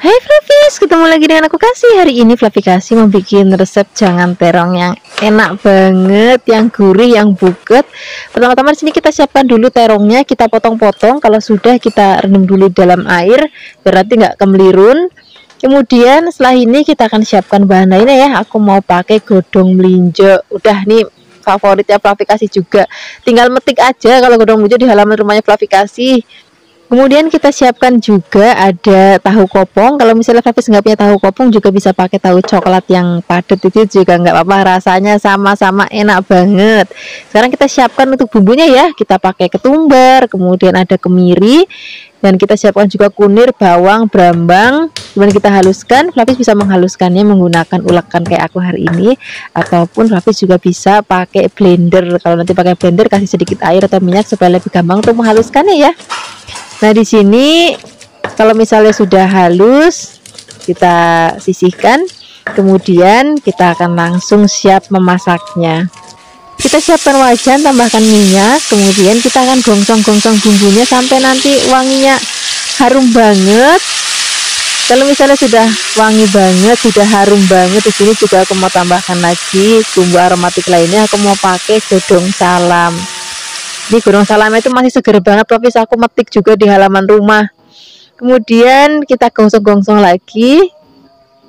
Hai Flavis, ketemu lagi dengan aku Kasih. Hari ini Flavi Kasih mau bikin resep jangan terong yang enak banget, yang gurih, yang buget. Pertama-tama di sini kita siapkan dulu terongnya, kita potong-potong. Kalau sudah kita rendam dulu dalam air, biar nanti nggak kemelirun. Kemudian setelah ini kita akan siapkan bahan lainnya ya. Aku mau pakai godong melinjo. Udah nih favoritnya Flavi Kasih juga. Tinggal metik aja kalau godong melinjo di halaman rumahnya Flavi Kasih. Kemudian kita siapkan juga ada tahu kopong. Kalau misalnya Flavis nggak punya tahu kopong juga bisa pakai tahu coklat yang padat, itu juga nggak apa-apa, rasanya sama-sama enak banget. Sekarang kita siapkan untuk bumbunya ya. Kita pakai ketumbar, kemudian ada kemiri, dan kita siapkan juga kunir, bawang, brambang. Kemudian kita haluskan. Flavis bisa menghaluskannya menggunakan ulekan kayak aku hari ini, ataupun Flavis juga bisa pakai blender. Kalau nanti pakai blender kasih sedikit air atau minyak supaya lebih gampang untuk menghaluskannya ya. Nah, di sini kalau misalnya sudah halus, kita sisihkan. Kemudian kita akan langsung siap memasaknya. Kita siapkan wajan, tambahkan minyak. Kemudian kita akan gongsong-gongsong bumbunya sampai nanti wanginya harum banget. Kalau misalnya sudah wangi banget, sudah harum banget, di sini juga aku mau tambahkan lagi bumbu aromatik lainnya. Aku mau pakai godong salam. Ini godong salamnya itu masih seger banget, tapi aku metik juga di halaman rumah. Kemudian kita gongsong-gongsong lagi.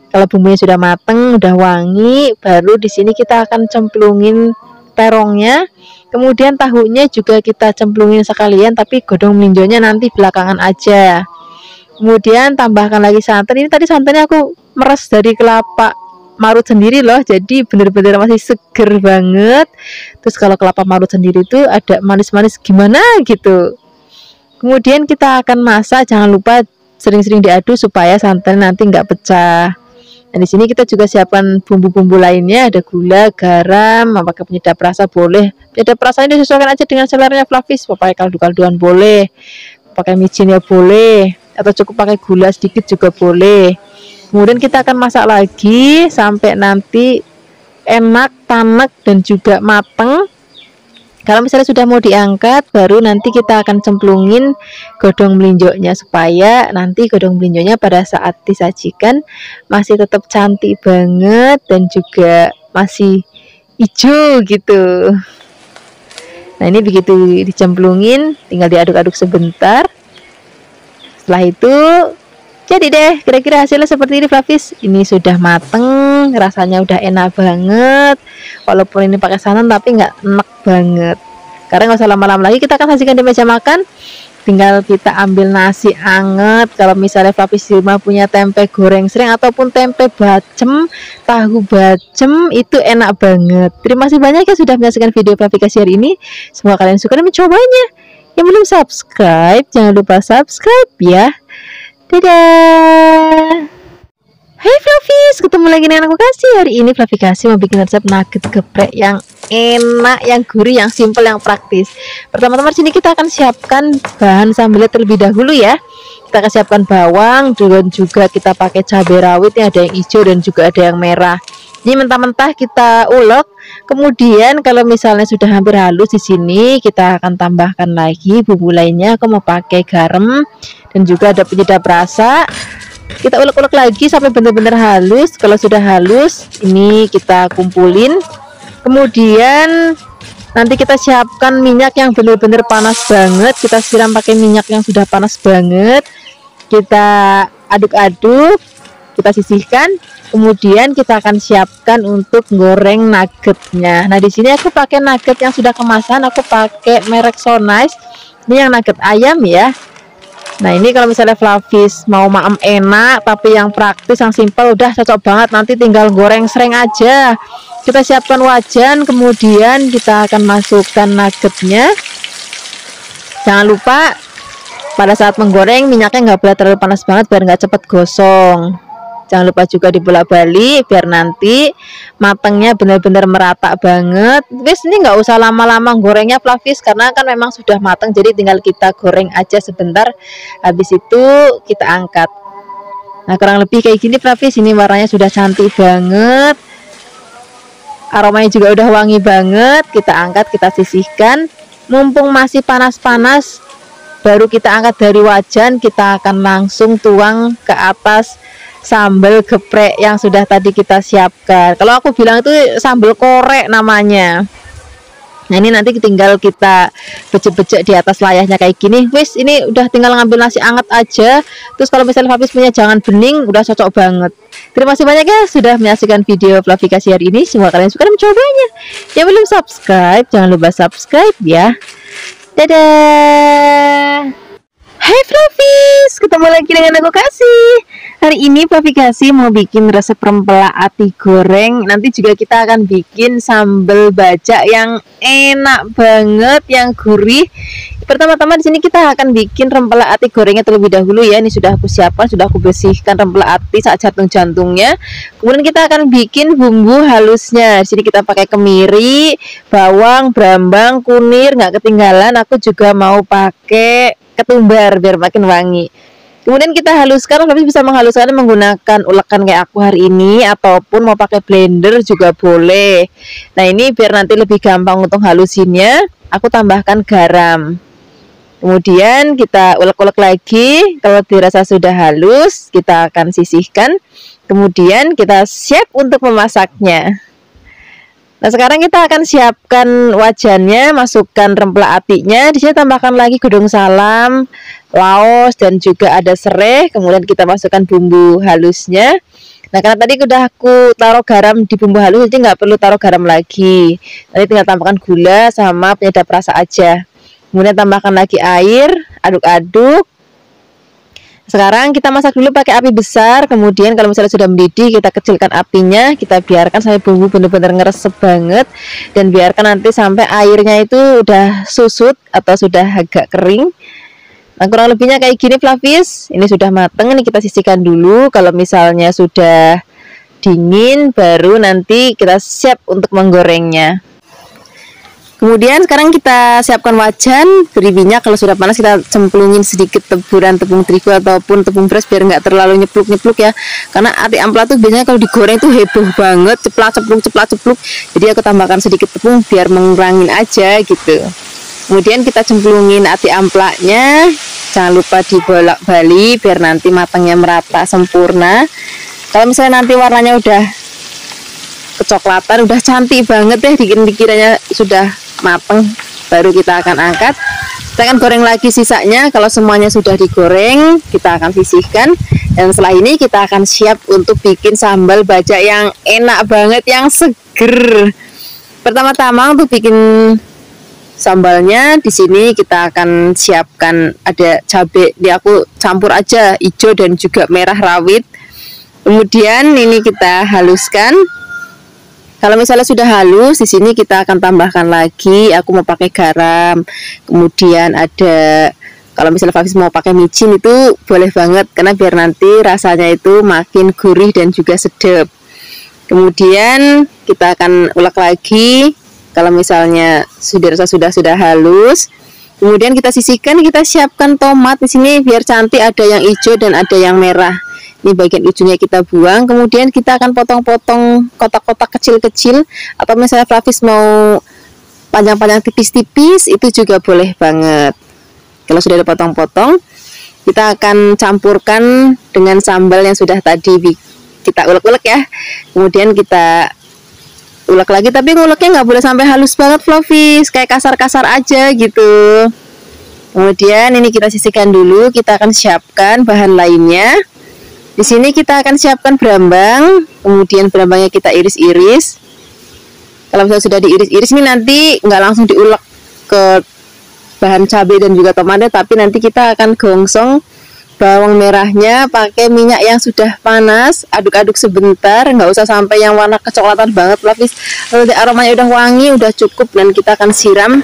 Kalau bumbunya sudah mateng, udah wangi, baru di sini kita akan cemplungin terongnya. Kemudian tahunya juga kita cemplungin sekalian, tapi godong melinjonya nanti belakangan aja. Kemudian tambahkan lagi santan. Ini tadi santannya aku meres dari kelapa marut sendiri loh, jadi bener-bener masih seger banget. Terus kalau kelapa marut sendiri itu ada manis-manis gimana gitu. Kemudian kita akan masak, jangan lupa sering-sering diaduk supaya santan nanti nggak pecah. Nah, di sini kita juga siapkan bumbu-bumbu lainnya, ada gula, garam, pakai penyedap rasa boleh. Penyedap rasa ini disesuaikan aja dengan seleranya Flavis, mau pakai kaldu-kalduan boleh, pakai micin ya boleh, atau cukup pakai gula sedikit juga boleh. Kemudian kita akan masak lagi sampai nanti enak, tanek, dan juga mateng. Kalau misalnya sudah mau diangkat, baru nanti kita akan cemplungin godong melinjonya supaya nanti godong melinjonya pada saat disajikan masih tetap cantik banget dan juga masih hijau gitu. Nah, ini begitu dicemplungin, tinggal diaduk-aduk sebentar. Setelah itu jadi deh, kira-kira hasilnya seperti ini Flavis. Ini sudah mateng, rasanya udah enak banget. Walaupun ini pakai santan tapi nggak enak banget. Karena nggak usah lama-lama lagi, kita akan sajikan di meja makan. Tinggal kita ambil nasi anget. Kalau misalnya Flavis di rumah punya tempe goreng sering ataupun tempe bacem, tahu bacem, itu enak banget. Terima kasih banyak ya sudah menyaksikan video Flavi Kasih hari ini. Semoga kalian suka dan mencobanya. Yang belum subscribe, jangan lupa subscribe ya. Dadah. Hai Flavis, ketemu lagi dengan aku Kasih. Hari ini Flavi Kasih mau bikin resep nugget geprek yang enak, yang gurih, yang simple, yang praktis. Pertama-tama di sini kita akan siapkan bahan sambelnya terlebih dahulu ya. Kita akan siapkan bawang, dan juga kita pakai cabai rawit, ada yang hijau dan juga ada yang merah. Ini mentah-mentah kita ulek. Kemudian kalau misalnya sudah hampir halus di sini, kita akan tambahkan lagi bumbu lainnya. Aku mau pakai garam dan juga ada penyedap rasa. Kita ulek-ulek lagi sampai benar-benar halus. Kalau sudah halus, ini kita kumpulin. Kemudian nanti kita siapkan minyak yang benar-benar panas banget. Kita siram pakai minyak yang sudah panas banget. Kita aduk-aduk, kita sisihkan. Kemudian kita akan siapkan untuk goreng nuggetnya. Nah, di sini aku pakai nugget yang sudah kemasan. Aku pakai merek So Nice. Ini yang nugget ayam ya. Nah, ini kalau misalnya Flavis mau maem enak tapi yang praktis, yang simple, udah cocok banget. Nanti tinggal goreng sering aja. Kita siapkan wajan, kemudian kita akan masukkan nuggetnya. Jangan lupa pada saat menggoreng minyaknya nggak boleh terlalu panas banget biar nggak cepet gosong. Jangan lupa juga dibolak-balik biar nanti matangnya benar-benar merata banget. Guys, ini nggak usah lama-lama gorengnya Flavis karena kan memang sudah matang, jadi tinggal kita goreng aja sebentar. Habis itu kita angkat. Nah, kurang lebih kayak gini Flavis. Ini warnanya sudah cantik banget. Aromanya juga udah wangi banget. Kita angkat, kita sisihkan. Mumpung masih panas-panas, baru kita angkat dari wajan, kita akan langsung tuang ke atas sambal geprek yang sudah tadi kita siapkan. Kalau aku bilang itu sambal korek namanya. Nah ini nanti tinggal kita becek-becek di atas layarnya kayak gini. Wis, ini udah tinggal ngambil nasi anget aja. Terus kalau misalnya Flavis punya jangan bening, udah cocok banget. Terima kasih banyak ya sudah menyaksikan video Flavi kasih hari ini. Semoga kalian suka dan mencobanya. Yang belum subscribe, jangan lupa subscribe ya. Dadah. Hai Flavis, ketemu lagi dengan aku Kasih. Hari ini Flavi Kasih mau bikin resep rempela ati goreng. Nanti juga kita akan bikin sambal bajak yang enak banget, yang gurih. Pertama-tama di sini kita akan bikin rempela ati gorengnya terlebih dahulu ya. Ini sudah aku siapkan, sudah aku bersihkan rempela ati saat jantung-jantungnya. Kemudian kita akan bikin bumbu halusnya. Di sini kita pakai kemiri, bawang, brambang, kunir, nggak ketinggalan. Aku juga mau pakai ketumbar biar makin wangi. Kemudian kita haluskan, tapi bisa menghaluskannya menggunakan ulekan kayak aku hari ini, ataupun mau pakai blender juga boleh. Nah ini biar nanti lebih gampang untuk halusinnya, aku tambahkan garam. Kemudian kita ulek-ulek lagi. Kalau dirasa sudah halus, kita akan sisihkan. Kemudian kita siap untuk memasaknya. Nah sekarang kita akan siapkan wajannya, masukkan rempela atinya. Di sini tambahkan lagi godong salam, laos, dan juga ada serai. Kemudian kita masukkan bumbu halusnya. Nah karena tadi udah aku taruh garam di bumbu halus, jadi nggak perlu taruh garam lagi. Nanti tinggal tambahkan gula sama penyedap rasa aja. Kemudian tambahkan lagi air, aduk-aduk. Sekarang kita masak dulu pakai api besar. Kemudian kalau misalnya sudah mendidih, kita kecilkan apinya, kita biarkan sampai bumbu benar-benar ngeresep banget, dan biarkan nanti sampai airnya itu udah susut atau sudah agak kering. Nah kurang lebihnya kayak gini Flavis. Ini sudah mateng, ini kita sisihkan dulu. Kalau misalnya sudah dingin, baru nanti kita siap untuk menggorengnya. Kemudian sekarang kita siapkan wajan, beri minyak. Kalau sudah panas kita cemplungin sedikit taburan tepung terigu ataupun tepung beras biar nggak terlalu nyepluk-nyepluk ya. Karena ati ampela tuh biasanya kalau digoreng tuh heboh banget, ceplak-cepluk. Jadi aku tambahkan sedikit tepung biar mengurangin aja gitu. Kemudian kita cemplungin ati amplaknya. Jangan lupa dibolak-balik biar nanti matangnya merata sempurna. Kalau misalnya nanti warnanya udah kecoklatan, udah cantik banget ya, dikiranya sudah mateng, baru kita akan angkat. Kita akan goreng lagi sisanya. Kalau semuanya sudah digoreng, kita akan sisihkan. Dan setelah ini kita akan siap untuk bikin sambal bajak yang enak banget, yang seger. Pertama-tama untuk bikin sambalnya, di sini kita akan siapkan ada cabai. Ini aku campur aja hijau dan juga merah rawit. Kemudian ini kita haluskan. Kalau misalnya sudah halus, di sini kita akan tambahkan lagi. Aku mau pakai garam. Kemudian ada, kalau misalnya Flavis mau pakai micin itu boleh banget, karena biar nanti rasanya itu makin gurih dan juga sedap. Kemudian kita akan ulek lagi. Kalau misalnya sudah halus, kemudian kita sisihkan. Kita siapkan tomat di sini biar cantik. Ada yang hijau dan ada yang merah. Ini bagian ujungnya kita buang. Kemudian kita akan potong-potong kotak-kotak kecil-kecil, atau misalnya Flavis mau panjang-panjang tipis-tipis itu juga boleh banget. Kalau sudah dipotong-potong, kita akan campurkan dengan sambal yang sudah tadi kita ulek-ulek ya. Kemudian kita ulek lagi, tapi nguleknya nggak boleh sampai halus banget Flavis, kayak kasar-kasar aja gitu. Kemudian ini kita sisihkan dulu. Kita akan siapkan bahan lainnya. Di sini kita akan siapkan brambang. Kemudian brambangnya kita iris-iris. Kalau misalnya sudah diiris-iris, ini nanti nggak langsung diulek ke bahan cabai dan juga tomatnya, tapi nanti kita akan gongsong bawang merahnya pakai minyak yang sudah panas. Aduk-aduk sebentar, nggak usah sampai yang warna kecoklatan banget Flavis. Kalau aromanya udah wangi, udah cukup, dan kita akan siram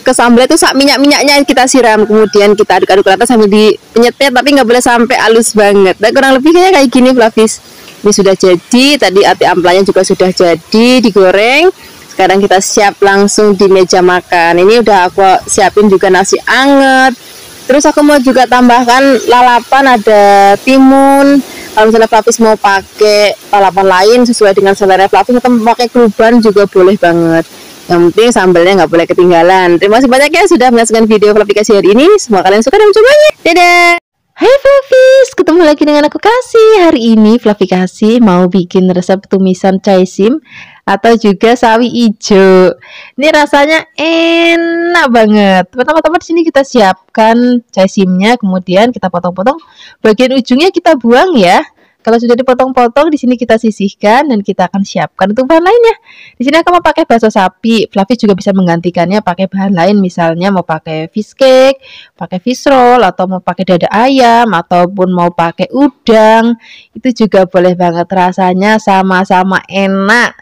ke sambal itu sak minyak-minyaknya kita siram. Kemudian kita aduk-aduk rata sambil dipenyet-penyet, tapi nggak boleh sampai halus banget. Nah kurang lebih kayak gini Flavis. Ini sudah jadi. Tadi ati amplanya juga sudah jadi digoreng. Sekarang kita siap langsung di meja makan. Ini udah aku siapin juga nasi anget. Terus aku mau juga tambahkan lalapan, ada timun. Kalau misalnya Flavis mau pakai lalapan lain sesuai dengan selera Flavis, atau pakai keluban juga boleh banget. Yang penting sambalnya nggak boleh ketinggalan. Terima kasih banyak ya sudah menyaksikan video Fluffiekasih hari ini. Semoga kalian suka dan mencobanya. Dadah. Hai Fluffies, ketemu lagi dengan aku Kasih. Hari ini Fluffiekasih mau bikin resep tumisan caisim atau juga sawi ijo. Ini rasanya enak banget. Pertama-tama di sini kita siapkan caisimnya, kemudian kita potong-potong. Bagian ujungnya kita buang ya. Kalau sudah dipotong-potong, di sini kita sisihkan dan kita akan siapkan untuk bahan lainnya. Di sini aku mau pakai bakso sapi. Fluffies juga bisa menggantikannya pakai bahan lain, misalnya mau pakai fish cake, pakai fish roll, atau mau pakai dada ayam, ataupun mau pakai udang. Itu juga boleh banget, rasanya sama-sama enak.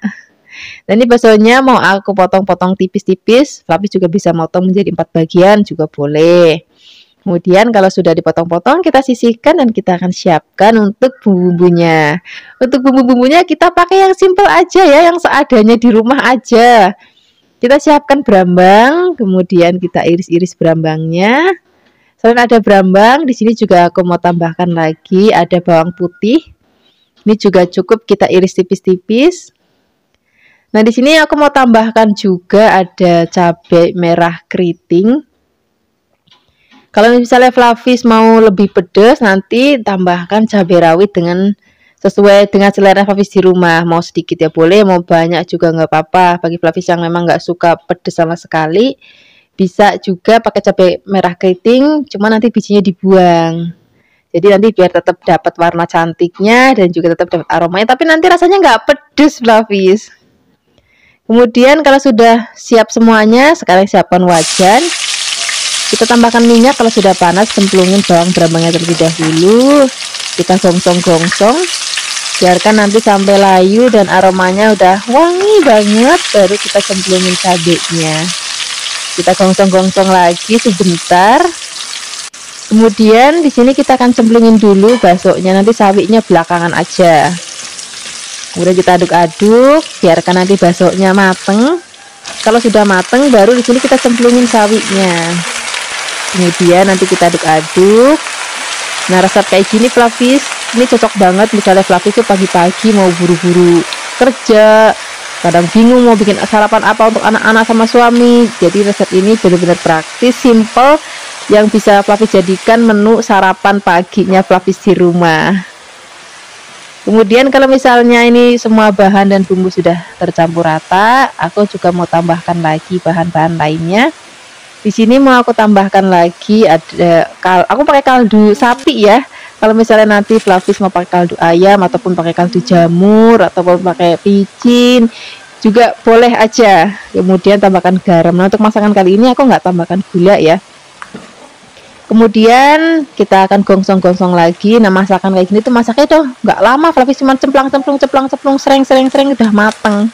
Dan ini baksonya mau aku potong-potong tipis-tipis. Fluffies juga bisa motong menjadi 4 bagian juga boleh. Kemudian kalau sudah dipotong-potong, kita sisihkan dan kita akan siapkan untuk bumbu-bumbunya. Untuk bumbu-bumbunya kita pakai yang simple aja ya, yang seadanya di rumah aja. Kita siapkan berambang, kemudian kita iris-iris berambangnya. Selain ada berambang, di sini juga aku mau tambahkan lagi ada bawang putih. Ini juga cukup kita iris tipis-tipis. Nah, di sini aku mau tambahkan juga ada cabai merah keriting. Kalau misalnya Fluffies mau lebih pedas, nanti tambahkan cabai rawit dengan sesuai dengan selera Fluffies di rumah. Mau sedikit ya boleh, mau banyak juga nggak apa-apa. Bagi Fluffies yang memang nggak suka pedas sama sekali, bisa juga pakai cabai merah keriting, cuma nanti bijinya dibuang. Jadi nanti biar tetap dapat warna cantiknya dan juga tetap dapat aromanya, tapi nanti rasanya nggak pedas Fluffies. Kemudian kalau sudah siap semuanya, sekarang siapkan wajan. Kita tambahkan minyak, kalau sudah panas cemplungin bawang berambangnya terlebih dahulu. Kita gongsong-gongsong, biarkan nanti sampai layu dan aromanya udah wangi banget, baru kita cemplungin cabenya. Kita gongsong-gongsong lagi sebentar. Kemudian di sini kita akan cemplungin dulu baksonya, nanti sawinya belakangan aja. Kemudian kita aduk-aduk, biarkan nanti baksonya mateng. Kalau sudah mateng, baru di sini kita cemplungin sawinya. Kemudian nanti kita aduk-aduk. Nah, resep kayak gini Fluffies, ini cocok banget misalnya Fluffies itu pagi-pagi mau buru-buru kerja, kadang bingung mau bikin sarapan apa untuk anak-anak sama suami. Jadi resep ini benar-benar praktis, simple, yang bisa Fluffies jadikan menu sarapan paginya Fluffies di rumah. Kemudian kalau misalnya ini semua bahan dan bumbu sudah tercampur rata, aku juga mau tambahkan lagi bahan-bahan lainnya. Di sini mau aku tambahkan lagi ada aku pakai kaldu sapi ya. Kalau misalnya nanti Fluffies mau pakai kaldu ayam ataupun pakai kaldu jamur ataupun pakai picin juga boleh aja. Kemudian tambahkan garam. Nah, untuk masakan kali ini aku nggak tambahkan gula ya. Kemudian kita akan gongsong-gongsong lagi. Nah, masakan kayak gini tuh masaknya tuh nggak lama. Fluffies cuma cemplang-cemplung, sering udah mateng.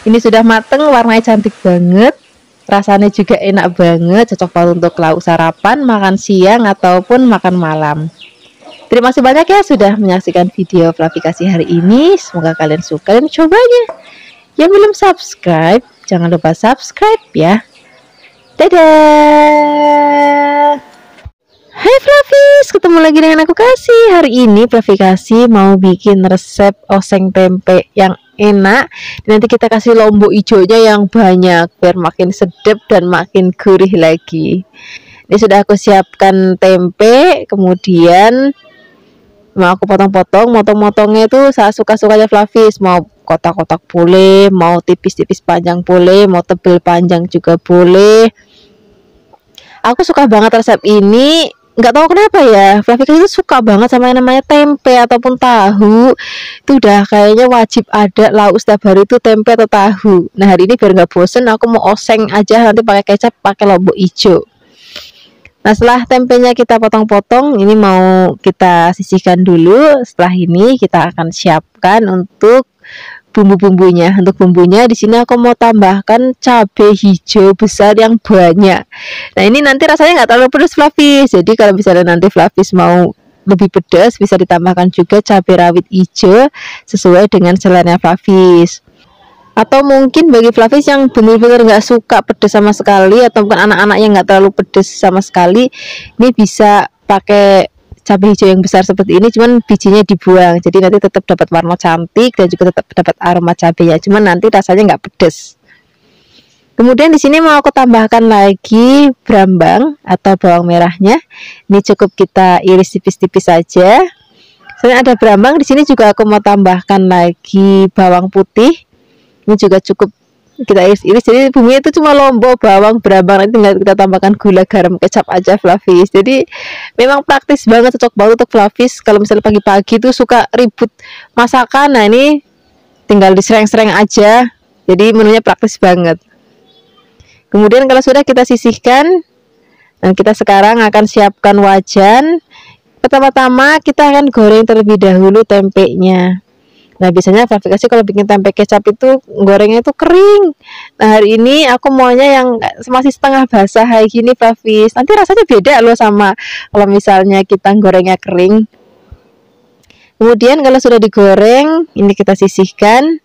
Ini sudah mateng, warnanya cantik banget. Rasanya juga enak banget, cocok banget untuk lauk sarapan, makan siang, ataupun makan malam. Terima kasih banyak ya sudah menyaksikan video Fluffiekasih hari ini. Semoga kalian suka dan cobanya. Yang belum subscribe, jangan lupa subscribe ya. Dadah. Hai Fluffies, ketemu lagi dengan aku Kasih. Hari ini Fluffiekasih mau bikin resep oseng tempe yang enak. Nanti kita kasih lombok hijaunya yang banyak biar makin sedap dan makin gurih lagi. Ini sudah aku siapkan tempe, kemudian mau aku potong-potong. Motong-motongnya itu suka-sukanya Fluffies. Mau kotak-kotak boleh, mau tipis-tipis panjang boleh, mau tebel panjang juga boleh. Aku suka banget resep ini. Nggak tahu kenapa ya, Fluffiekasih itu suka banget sama yang namanya tempe ataupun tahu. Itu udah kayaknya wajib ada lauk setiap hari itu tempe atau tahu. Nah, hari ini biar nggak bosen, aku mau oseng aja nanti pakai kecap, pakai lombok hijau. Nah, setelah tempenya kita potong-potong, ini mau kita sisihkan dulu. Setelah ini kita akan siapkan untuk bumbu-bumbunya. Untuk bumbunya di sini aku mau tambahkan cabai hijau besar yang banyak. Nah, ini nanti rasanya nggak terlalu pedas Fluffies. Jadi kalau misalnya nanti Fluffies mau lebih pedas, bisa ditambahkan juga cabai rawit hijau sesuai dengan selera Fluffies. Atau mungkin bagi Fluffies yang benar-benar nggak suka pedas sama sekali, ataupun anak-anak yang nggak terlalu pedas sama sekali, ini bisa pakai cabai hijau yang besar seperti ini, cuman bijinya dibuang. Jadi nanti tetap dapat warna cantik dan juga tetap dapat aroma cabenya, cuman nanti rasanya nggak pedas. Kemudian di sini mau aku tambahkan lagi brambang atau bawang merahnya. Ini cukup kita iris tipis-tipis saja. Selain ada brambang, di sini juga aku mau tambahkan lagi bawang putih. Ini juga cukup kita iris-iris. Jadi bumbunya itu cuma lombok, bawang, brambang. Nanti tinggal kita tambahkan gula, garam, kecap aja, Flavis. Jadi memang praktis banget, cocok banget untuk Flavis. Kalau misalnya pagi-pagi tuh suka ribut masakan, nah ini tinggal disereng-sereng aja. Jadi menunya praktis banget. Kemudian kalau sudah kita sisihkan, dan kita sekarang akan siapkan wajan. Pertama-tama kita akan goreng terlebih dahulu tempenya. Nah biasanya Flavikasi kalau bikin tempe kecap itu gorengnya itu kering. Nah hari ini aku maunya yang masih setengah basah kayak gini, Flavis. Nanti rasanya beda loh sama kalau misalnya kita gorengnya kering. Kemudian kalau sudah digoreng, ini kita sisihkan.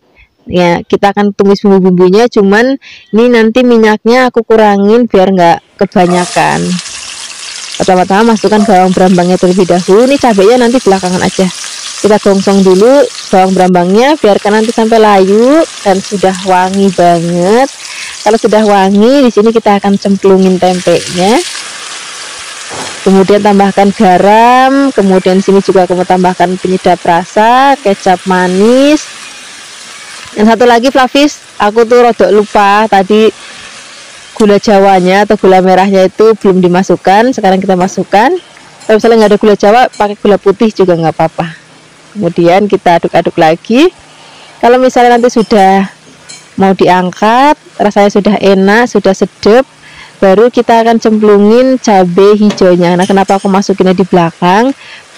Ya kita akan tumis bumbu-bumbunya, cuman ini nanti minyaknya aku kurangin biar nggak kebanyakan. Pertama-tama masukkan bawang brambangnya terlebih dahulu. Ini cabenya nanti belakangan aja. Kita gongsong dulu bawang brambangnya, biarkan nanti sampai layu dan sudah wangi banget. Kalau sudah wangi, di sini kita akan cemplungin tempenya. Kemudian tambahkan garam. Kemudian di sini juga aku mau tambahkan penyedap rasa, kecap manis. Dan satu lagi Flavis, aku tuh rodok lupa tadi gula jawanya atau gula merahnya itu belum dimasukkan. Sekarang kita masukkan. Kalau misalnya nggak ada gula jawa, pakai gula putih juga nggak apa-apa. Kemudian kita aduk-aduk lagi. Kalau misalnya nanti sudah mau diangkat, rasanya sudah enak, sudah sedap, baru kita akan cemplungin cabai hijaunya. Nah kenapa aku masukinnya di belakang?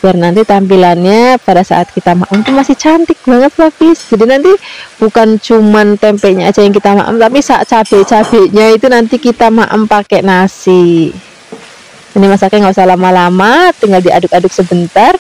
Biar nanti tampilannya pada saat kita maem itu masih cantik banget, Flavis. Jadi nanti bukan cuman tempenya aja yang kita maem, tapi saat cabai-cabainya itu nanti kita maem pakai nasi. Ini masaknya nggak usah lama-lama, tinggal diaduk-aduk sebentar.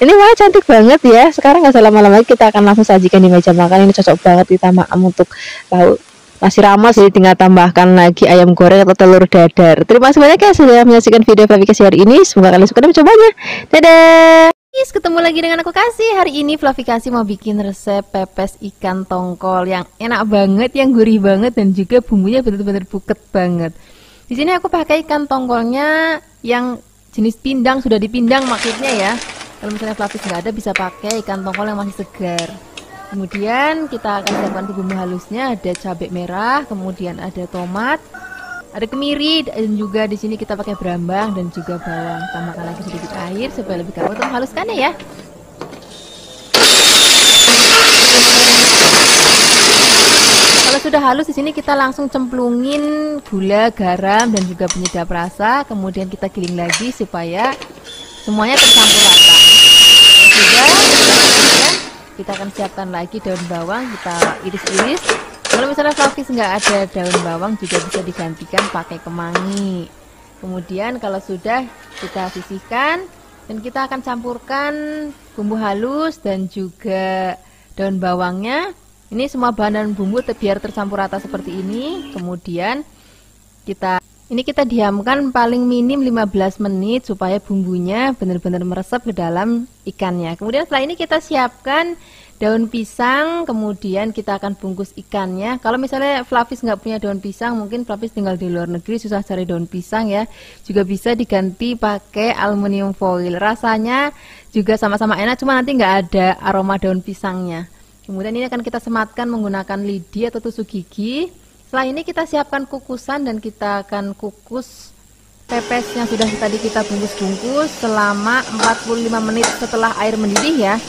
Ini wah cantik banget ya. Sekarang nggak usah lama-lama, kita akan langsung sajikan di meja makan. Ini cocok banget kita maem untuk lauk nasi rames. Jadi tinggal tambahkan lagi ayam goreng atau telur dadar. Terima kasih banyak ya sudah menyaksikan video Flavikasi hari ini. Semoga kalian suka dan mencobanya. Dadah. Guys, ketemu lagi dengan aku Kasih. Hari ini Flavikasi mau bikin resep pepes ikan tongkol yang enak banget, yang gurih banget, dan juga bumbunya benar-benar buket banget. Di sini aku pakai ikan tongkolnya yang jenis pindang, sudah dipindang maksudnya ya. Kalau misalnya Flavis nggak ada, bisa pakai ikan tongkol yang masih segar. Kemudian kita akan siapkan bumbu halusnya, ada cabai merah, kemudian ada tomat, ada kemiri, dan juga di sini kita pakai brambang dan juga bawang. Tambahkan lagi sedikit air supaya lebih gampang untuk menghaluskannya ya. Kalau sudah halus, di sini kita langsung cemplungin gula, garam, dan juga penyedap rasa. Kemudian kita giling lagi supaya semuanya tercampur rata. Sudah, kita akan siapkan lagi daun bawang, kita iris-iris. Kalau misalnya Flavis nggak ada daun bawang, juga bisa digantikan pakai kemangi. Kemudian kalau sudah, kita sisihkan dan kita akan campurkan bumbu halus dan juga daun bawangnya. Ini semua bahan dan bumbu biar tercampur rata seperti ini. Kemudian kita diamkan paling minim 15 menit supaya bumbunya benar-benar meresap ke dalam ikannya. Kemudian setelah ini kita siapkan daun pisang, kemudian kita akan bungkus ikannya. Kalau misalnya Flavis nggak punya daun pisang, mungkin Flavis tinggal di luar negeri susah cari daun pisang ya, juga bisa diganti pakai aluminium foil. Rasanya juga sama-sama enak, cuma nanti nggak ada aroma daun pisangnya. Kemudian ini akan kita sematkan menggunakan lidi atau tusuk gigi. Setelah ini kita siapkan kukusan dan kita akan kukus pepes yang sudah tadi kita bungkus-bungkus selama 45 menit setelah air mendidih ya.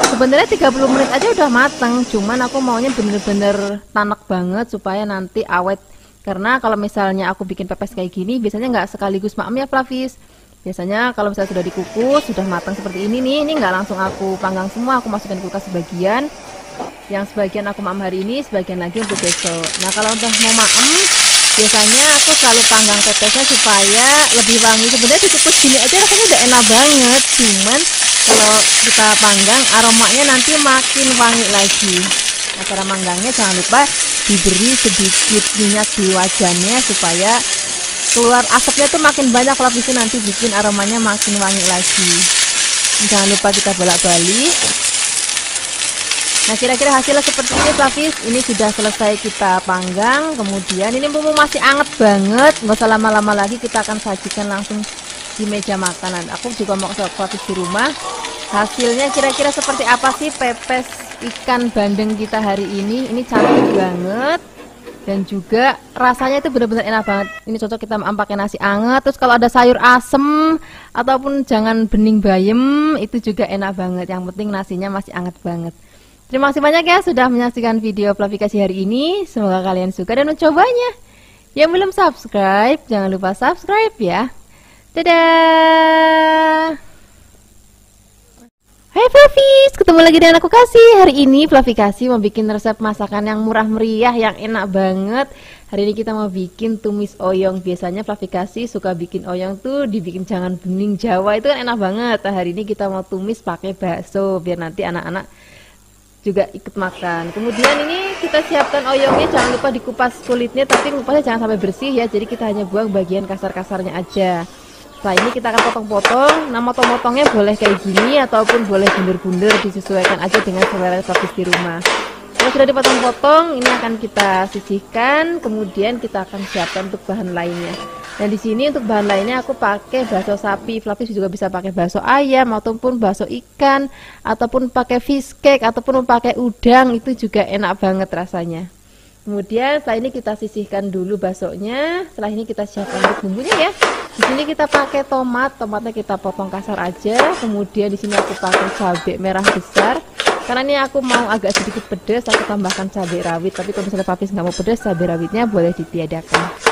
Sebenarnya 30 menit aja udah matang, cuman aku maunya bener-bener tanek banget supaya nanti awet. Karena kalau misalnya aku bikin pepes kayak gini, biasanya nggak sekaligus maem ya Flavis. Biasanya kalau misalnya sudah dikukus, sudah matang seperti ini nih, ini nggak langsung aku panggang semua, aku masukkan kulkas sebagian. Yang sebagian aku maem hari ini, sebagian lagi untuk besok. Nah kalau udah mau maem, biasanya aku selalu panggang pepesnya supaya lebih wangi. Sebenarnya dikukus gini aja rasanya udah enak banget, cuman kalau kita panggang aromanya nanti makin wangi lagi. Nah cara manggangnya jangan lupa diberi sedikit minyak di wajannya supaya keluar asapnya tuh makin banyak. Kalau bisa nanti bikin aromanya makin wangi lagi. Jangan lupa kita bolak-balik. Nah, kira-kira hasilnya seperti ini Flavis. Ini sudah selesai kita panggang. Kemudian ini mumpung masih anget banget, nggak usah lama-lama lagi, kita akan sajikan langsung di meja makanan. Aku juga mau ke Flavis di rumah. Hasilnya kira-kira seperti apa sih pepes ikan bandeng kita hari ini? Ini cantik banget. Dan juga rasanya itu benar-benar enak banget. Ini cocok kita pakai nasi anget. Terus kalau ada sayur asem ataupun jangan bening bayem, itu juga enak banget. Yang penting nasinya masih anget banget. Terima kasih banyak ya sudah menyaksikan video aplikasi hari ini. Semoga kalian suka dan mencobanya. Yang belum subscribe, jangan lupa subscribe ya. Dadah. Hai Flavis, ketemu lagi dengan aku Kasih. Hari ini Flavikasi mau bikin resep masakan yang murah meriah, yang enak banget. Hari ini kita mau bikin tumis oyong. Biasanya Flavikasi suka bikin oyong tuh dibikin jangan bening Jawa, itu kan enak banget. Nah, hari ini kita mau tumis pakai bakso biar nanti anak-anak juga ikut makan. Kemudian ini kita siapkan oyongnya, jangan lupa dikupas kulitnya, tapi kupasnya jangan sampai bersih ya. Jadi kita hanya buang bagian kasar-kasarnya aja. Setelah ini kita akan potong-potong. Nah, motong-motongnya boleh kayak gini ataupun boleh bunder-bunder, disesuaikan aja dengan selera Flavis di rumah. Kalau sudah dipotong-potong, ini akan kita sisihkan. Kemudian kita akan siapkan untuk bahan lainnya. Nah, di sini untuk bahan lainnya aku pakai bakso sapi. Flavis juga bisa pakai bakso ayam ataupun bakso ikan ataupun pakai fish cake ataupun pakai udang, itu juga enak banget rasanya. Kemudian setelah ini kita sisihkan dulu baksonya. Setelah ini kita siapkan untuk bumbunya ya. Di sini kita pakai tomatnya kita potong kasar aja. Kemudian di sini aku pakai cabai merah besar. Karena ini aku mau agak sedikit pedas, aku tambahkan cabai rawit. Tapi kalau misalnya Flavis nggak mau pedas, cabai rawitnya boleh ditiadakan.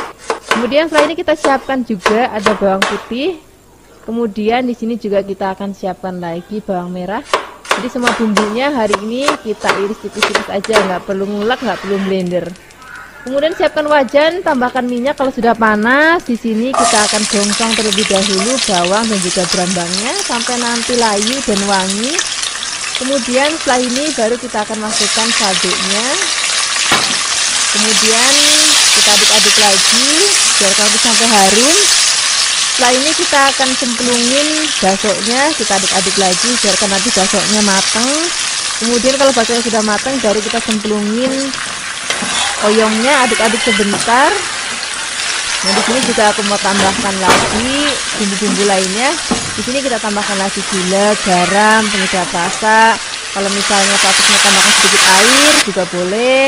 Kemudian setelah ini kita siapkan juga ada bawang putih. Kemudian di sini juga kita akan siapkan lagi bawang merah. Jadi semua bumbunya hari ini kita iris tipis-tipis aja, nggak perlu ngulek, nggak perlu blender. Kemudian siapkan wajan, tambahkan minyak kalau sudah panas. Di sini kita akan gongsong terlebih dahulu bawang dan juga berambangnya sampai nanti layu dan wangi. Kemudian setelah ini baru kita akan masukkan cabenya. Kemudian kita aduk-aduk lagi biar sampai harum. Setelah ini kita akan cemplungin baksonya, kita aduk-aduk lagi biar nanti baksonya matang. Kemudian kalau baksonya sudah matang baru kita cemplungin oyongnya, aduk-aduk sebentar. Nah, di sini juga aku mau tambahkan lagi bumbu-bumbu lainnya. Di sini kita tambahkan lagi gula, garam, penyedap rasa. Kalau misalnya Flavis mau tambahkan sedikit air juga boleh.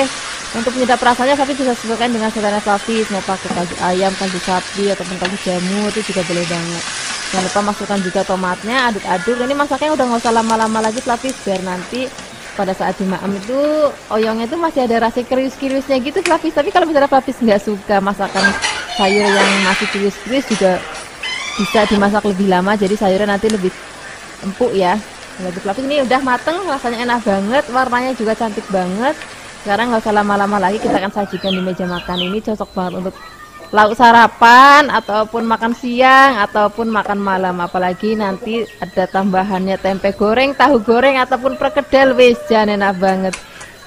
Untuk penyedap rasanya Flavis bisa sesuaikan dengan selera Flavis, mau pakai kaldu ayam, kaldu sapi ataupun kaldu jamu, itu juga boleh banget. Jangan lupa masukkan juga tomatnya, aduk-aduk. Ini masaknya udah nggak usah lama-lama lagi Flavis, biar nanti pada saat dimaem itu oyongnya itu masih ada rasa krius-kriusnya gitu Flavis. Tapi kalau misalnya Flavis nggak suka masakan sayur yang masih krius-krius, juga bisa dimasak lebih lama, jadi sayurnya nanti lebih empuk ya. Nah, Flavis ini udah mateng, rasanya enak banget, warnanya juga cantik banget. Sekarang nggak usah lama-lama lagi, kita akan sajikan di meja makan. Ini cocok banget untuk lauk sarapan ataupun makan siang ataupun makan malam, apalagi nanti ada tambahannya tempe goreng, tahu goreng ataupun perkedel, wis jan enak banget.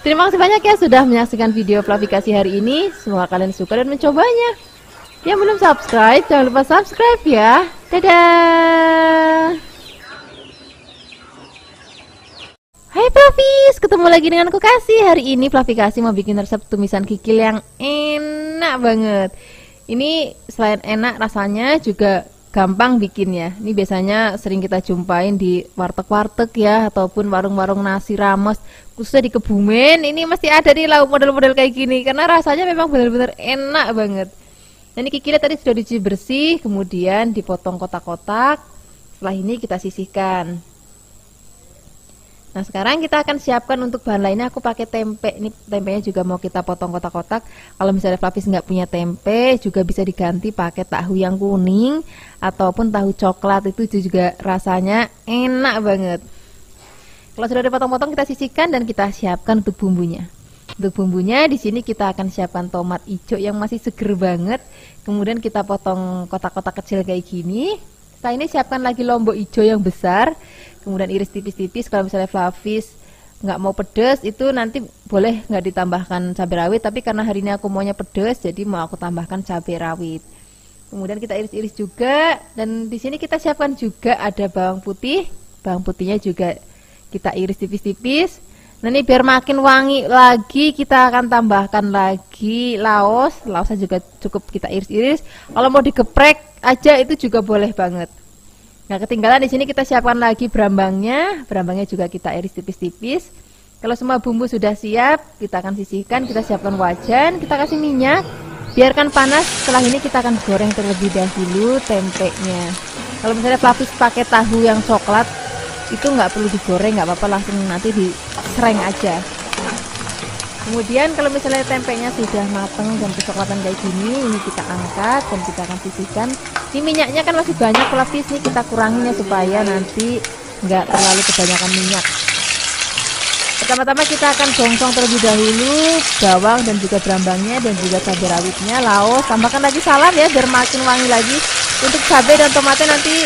Terima kasih banyak ya sudah menyaksikan video Flavikasi hari ini. Semoga kalian suka dan mencobanya. Yang belum subscribe, jangan lupa subscribe ya. Dadah. Hai Flavis, ketemu lagi dengan aku Kasih. Hari ini Flavikasi mau bikin resep tumisan kikil yang enak banget. Ini selain enak, rasanya juga gampang bikinnya. Ini biasanya sering kita jumpain di warteg-warteg ya, ataupun warung-warung nasi rames, khususnya di Kebumen. Ini masih ada nih lauk model-model kayak gini, karena rasanya memang benar-benar enak banget. Dan ini kikilnya tadi sudah dicuci bersih, kemudian dipotong kotak-kotak. Setelah ini kita sisihkan. Nah, sekarang kita akan siapkan untuk bahan lainnya. Aku pakai tempe. Ini tempenya juga mau kita potong kotak-kotak. Kalau misalnya Flavis nggak punya tempe, juga bisa diganti pakai tahu yang kuning ataupun tahu coklat. Itu juga rasanya enak banget. Kalau sudah dipotong-potong, kita sisihkan dan kita siapkan untuk bumbunya. Untuk bumbunya di sini kita akan siapkan tomat hijau yang masih seger banget. Kemudian kita potong kotak-kotak kecil kayak gini. Setelah ini siapkan lagi lombok hijau yang besar. Kemudian iris tipis-tipis. Kalau misalnya Flavis nggak mau pedas, itu nanti boleh nggak ditambahkan cabai rawit. Tapi karena hari ini aku maunya pedas, jadi mau aku tambahkan cabai rawit. Kemudian kita iris-iris juga. Dan di sini kita siapkan juga ada bawang putih. Bawang putihnya juga kita iris tipis-tipis. Nah ini biar makin wangi lagi, kita akan tambahkan lagi laos. Laosnya juga cukup kita iris-iris. Kalau mau digeprek aja itu juga boleh banget. Nah ketinggalan di sini kita siapkan lagi berambangnya. Berambangnya juga kita iris tipis-tipis. Kalau semua bumbu sudah siap, kita akan sisihkan. Kita siapkan wajan, kita kasih minyak. Biarkan panas. Setelah ini kita akan goreng terlebih dahulu tempenya. Kalau misalnya Flavis pakai tahu yang coklat, itu nggak perlu digoreng, nggak apa-apa, langsung nanti disereng aja. Kemudian kalau misalnya tempenya sudah matang dan kecoklatan kayak gini, ini kita angkat dan kita akan sisihkan. Ini minyaknya kan masih banyak Flavis, nih kita kurangin ya supaya nanti nggak terlalu kebanyakan minyak. Pertama-tama kita akan gongsong terlebih dahulu bawang dan juga berambangnya dan juga cabai rawitnya, laos, tambahkan lagi salam ya biar makin wangi lagi. Untuk cabai dan tomatnya nanti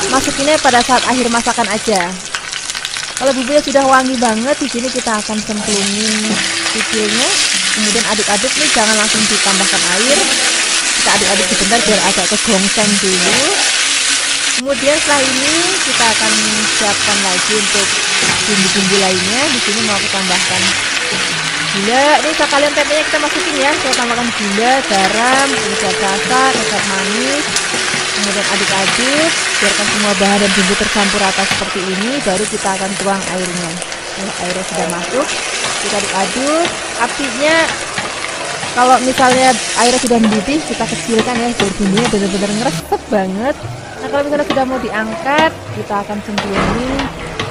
masukinnya pada saat akhir masakan aja. Kalau bumbunya sudah wangi banget, di sini kita akan cemplungin kecilnya, kemudian aduk-aduk nih, jangan langsung ditambahkan air. Kita aduk-aduk sebentar biar agak kegongseng dulu. Kemudian setelah ini kita akan siapkan lagi untuk bumbu-bumbu lainnya. Di sini mau aku tambahkan gula. Ini sekalian tempenya kita masukin ya. Saya tambahkan gula, garam, kecap rasa, kecap manis. Kemudian aduk-aduk, biarkan semua bahan dan bumbu tercampur rata seperti ini. Baru kita akan tuang airnya. Airnya sudah masuk, kita aduk-aduk. Apinya kalau misalnya airnya sudah mendidih, kita kecilkan ya biar bumbunya benar-benar ngeresep banget. Nah kalau misalnya sudah mau diangkat, kita akan cemplungin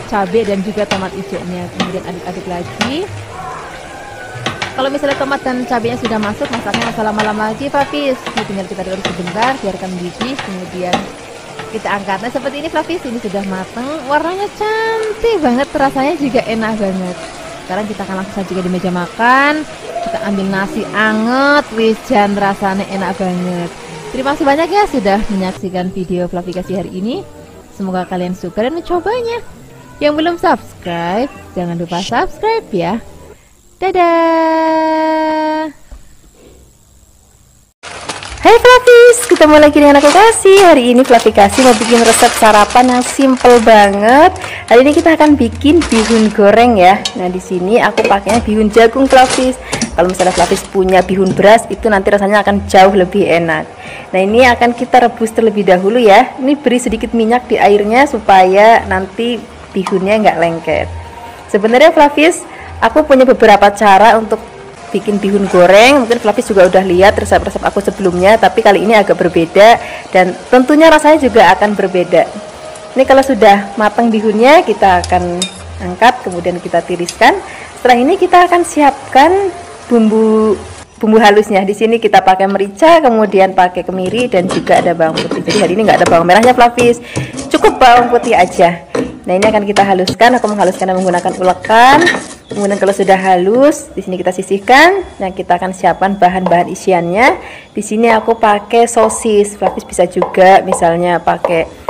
cabai dan juga tomat hijaunya. Kemudian aduk-aduk lagi. Kalau misalnya tomat dan cabenya sudah masuk, masaknya nggak usah lama-lama lagi Flavis. Ini tinggal kita aduk sebentar, biarkan mendidih, kemudian kita angkat. Nah seperti ini Flavis, ini sudah matang, warnanya cantik banget, rasanya juga enak banget. Sekarang kita akan langsung saja di meja makan. Kita ambil nasi anget, wijan, rasanya enak banget. Terima kasih banyak ya sudah menyaksikan video Flavikasi hari ini. Semoga kalian suka dan mencobanya. Yang belum subscribe, jangan lupa subscribe ya. Dadah. Hai Flavis, ketemu lagi dengan aku Kasih. Hari ini Flavikasi mau bikin resep sarapan yang simple banget. Hari ini kita akan bikin bihun goreng ya. Nah di sini aku pakainya bihun jagung Flavis. Kalau misalnya Flavis punya bihun beras, itu nanti rasanya akan jauh lebih enak. Nah ini akan kita rebus terlebih dahulu ya. Ini beri sedikit minyak di airnya supaya nanti bihunnya nggak lengket. Sebenarnya Flavis, aku punya beberapa cara untuk bikin bihun goreng. Mungkin Flavis juga udah lihat resep-resep aku sebelumnya, tapi kali ini agak berbeda dan tentunya rasanya juga akan berbeda. Ini kalau sudah matang bihunnya, kita akan angkat, kemudian kita tiriskan. Setelah ini kita akan siapkan bumbu halusnya. Di sini kita pakai merica, kemudian pakai kemiri dan juga ada bawang putih. Jadi hari ini nggak ada bawang merahnya Flavis, cukup bawang putih aja. Nah ini akan kita haluskan. Aku menghaluskan menggunakan ulekan. Kemudian kalau sudah halus, di sini kita sisihkan. Nah kita akan siapkan bahan-bahan isiannya. Di sini aku pakai sosis. Flavis bisa juga misalnya pakai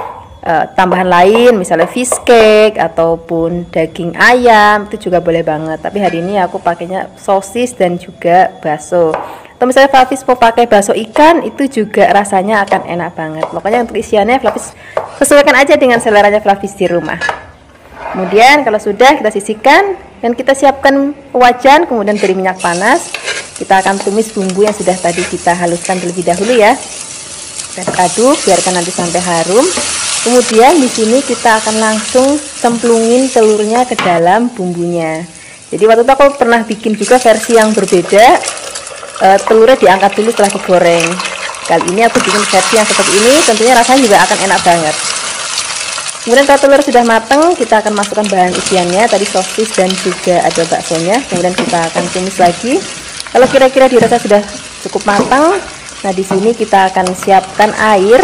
tambahan lain, misalnya fish cake ataupun daging ayam, itu juga boleh banget. Tapi hari ini aku pakainya sosis dan juga bakso. Atau misalnya Flavis mau pakai bakso ikan, itu juga rasanya akan enak banget. Pokoknya untuk isiannya Flavis sesuaikan aja dengan seleranya Flavis di rumah. Kemudian kalau sudah, kita sisihkan dan kita siapkan wajan, kemudian beri minyak panas. Kita akan tumis bumbu yang sudah tadi kita haluskan terlebih dahulu ya. Kita aduk, biarkan nanti sampai harum. Kemudian di sini kita akan langsung cemplungin telurnya ke dalam bumbunya. Jadi waktu itu aku pernah bikin juga versi yang berbeda. Telurnya diangkat dulu setelah digoreng. Kali ini aku bikin versi yang seperti ini, tentunya rasanya juga akan enak banget. Kemudian kalau telur sudah matang, kita akan masukkan bahan isiannya, tadi sosis dan juga ada baksonya. Kemudian kita akan tumis lagi. Kalau kira-kira dirasa sudah cukup matang, nah di sini kita akan siapkan air.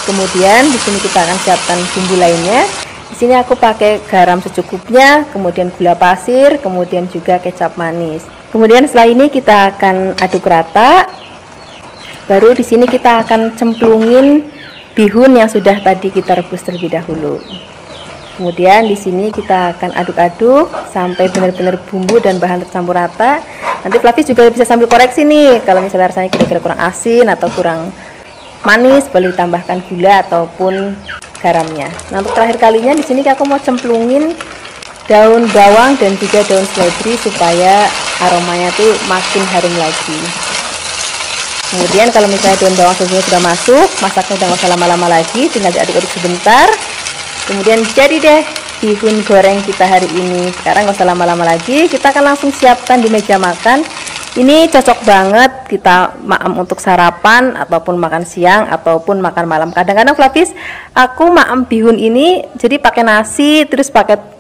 Kemudian di sini kita akan siapkan bumbu lainnya. Di sini aku pakai garam secukupnya, kemudian gula pasir, kemudian juga kecap manis. Kemudian setelah ini kita akan aduk rata. Baru di sini kita akan cemplungin bihun yang sudah tadi kita rebus terlebih dahulu. Kemudian di sini kita akan aduk-aduk sampai benar-benar bumbu dan bahan tercampur rata. Nanti Flavis juga bisa sambil koreksi nih, kalau misalnya rasanya kira-kira kurang asin atau kurang manis, boleh ditambahkan gula ataupun garamnya. Nah untuk terakhir kalinya di sini aku mau cemplungin daun bawang dan juga daun seledri supaya aromanya tuh makin harum lagi. Kemudian kalau misalnya daun bawang seledri sudah masuk, masaknya udah nggak usah lama-lama lagi, tinggal diaduk-aduk sebentar. Kemudian jadi deh bihun goreng kita hari ini. Sekarang nggak usah lama-lama lagi, kita akan langsung siapkan di meja makan. Ini cocok banget kita maem untuk sarapan ataupun makan siang ataupun makan malam. Kadang-kadang Flavis, aku maem bihun ini jadi pakai nasi, terus pakai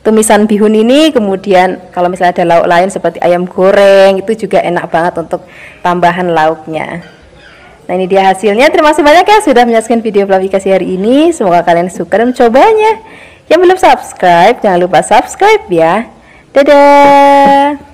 tumisan bihun ini, kemudian kalau misalnya ada lauk lain seperti ayam goreng, itu juga enak banget untuk tambahan lauknya. Nah, ini dia hasilnya. Terima kasih banyak ya sudah menyaksikan video Flavikasi hari ini. Semoga kalian suka dan mencobanya. Yang belum subscribe, jangan lupa subscribe ya. Dadah.